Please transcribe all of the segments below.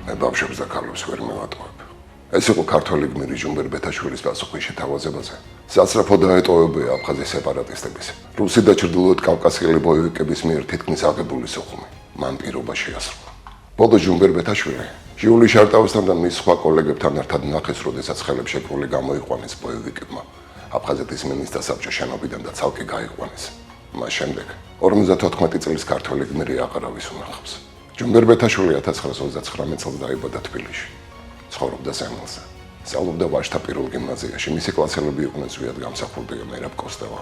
მე ბავშვებს და ქალებს ვერ მევატყუებ. ეს იყო ქართველი გმირი ჟუმბერ ბეთაშვილის პასუხი შეთავაზებაზე. სასწრაფო დაეტოვებია აფხაზის სეპარატისტების, რუსი და ჩრდილოეთ კავკასიელი ბოევიკების მიერ თითქმის აღებული სოხუმი. მან პირობა შეასრულა. ბოლო ჟუმბერ ბეთაშვილი ჟიული შარტავსთან და მის სხვა კოლეგებთან ერთად ნახეს, როდესაც ხელშეკრული გამოიყვანეს ბოევიკებმა. აფხაზეთის მინისტრთა საბჭოს შენობიდან და ცალკე გაიყვანეს. მას შემდეგ 54 წლის ქართველი გმირი აღარავის უნახავს. ჟუმბერ ბეთაშვილი 1939 წელს დაიბადა თბილისში. ცხოვრობდა სემილზე. სწავლობდა ვაჟთა პირველ გიმნაზიაში. მისი კლასელები იყვნენ ზვიად გამსახურდია მერაბ კოსტევა,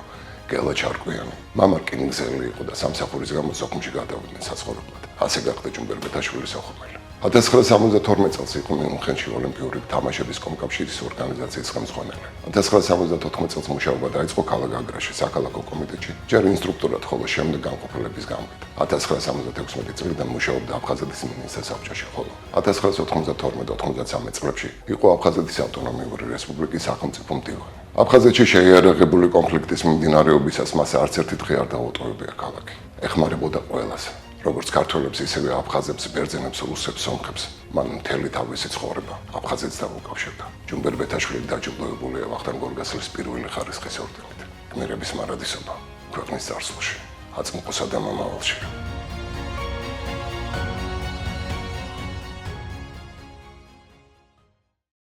გელა ჩარკვიანი. მამა რკინიგზელი იყო და სამსახურის გამო სოხუმში გადავიდნენ საცხოვრებლად. ასე გახდა ჟუმბერ ბეთაშვილი სოხუმელი. 1972 წელს იყო მიუნხენში ოლიმპიური თამაშების კომკავშირის ორგანიზაციის ხელმძღვანელი. 1974 წელს მუშაობა დაიწყო ქალაქ აგრაში, საქალაქო კომიტეტში, ჯერ ინსტრუქტორად, ხოლო შემდეგ განყოფილების გამგედ. 1976 წლიდან მუშაობდა აფხაზეთის მინისტრთა საბჭოში, ხოლო 1992-93 წლებში იყო აფხაზეთის ავტონომიური რესპუბლიკის სახელმწიფო მდივანი. აფხაზეთში შეიარაღებული კონფლიქტის მიმდინარეობისას მას არც ერთი დღე არ დაუტოვებია ქალაქი. ეხმარებოდა ყველას. როგორც ქართველებს, ისევე აფხაზებს, ბერძენებს, რუსებს, სომხებს. მან მთელი თავისი ცხოვრება აფხაზეთს დაუკავშირდა. ჟუმბერ ბეთაშვილი დაჯილდოებულია ვახტანგ გორგასლის პირველი ხარისხის ორდენით. გმირების მარადისობა ქვეყნის წარსულში, აწმყოსა და მომავალში.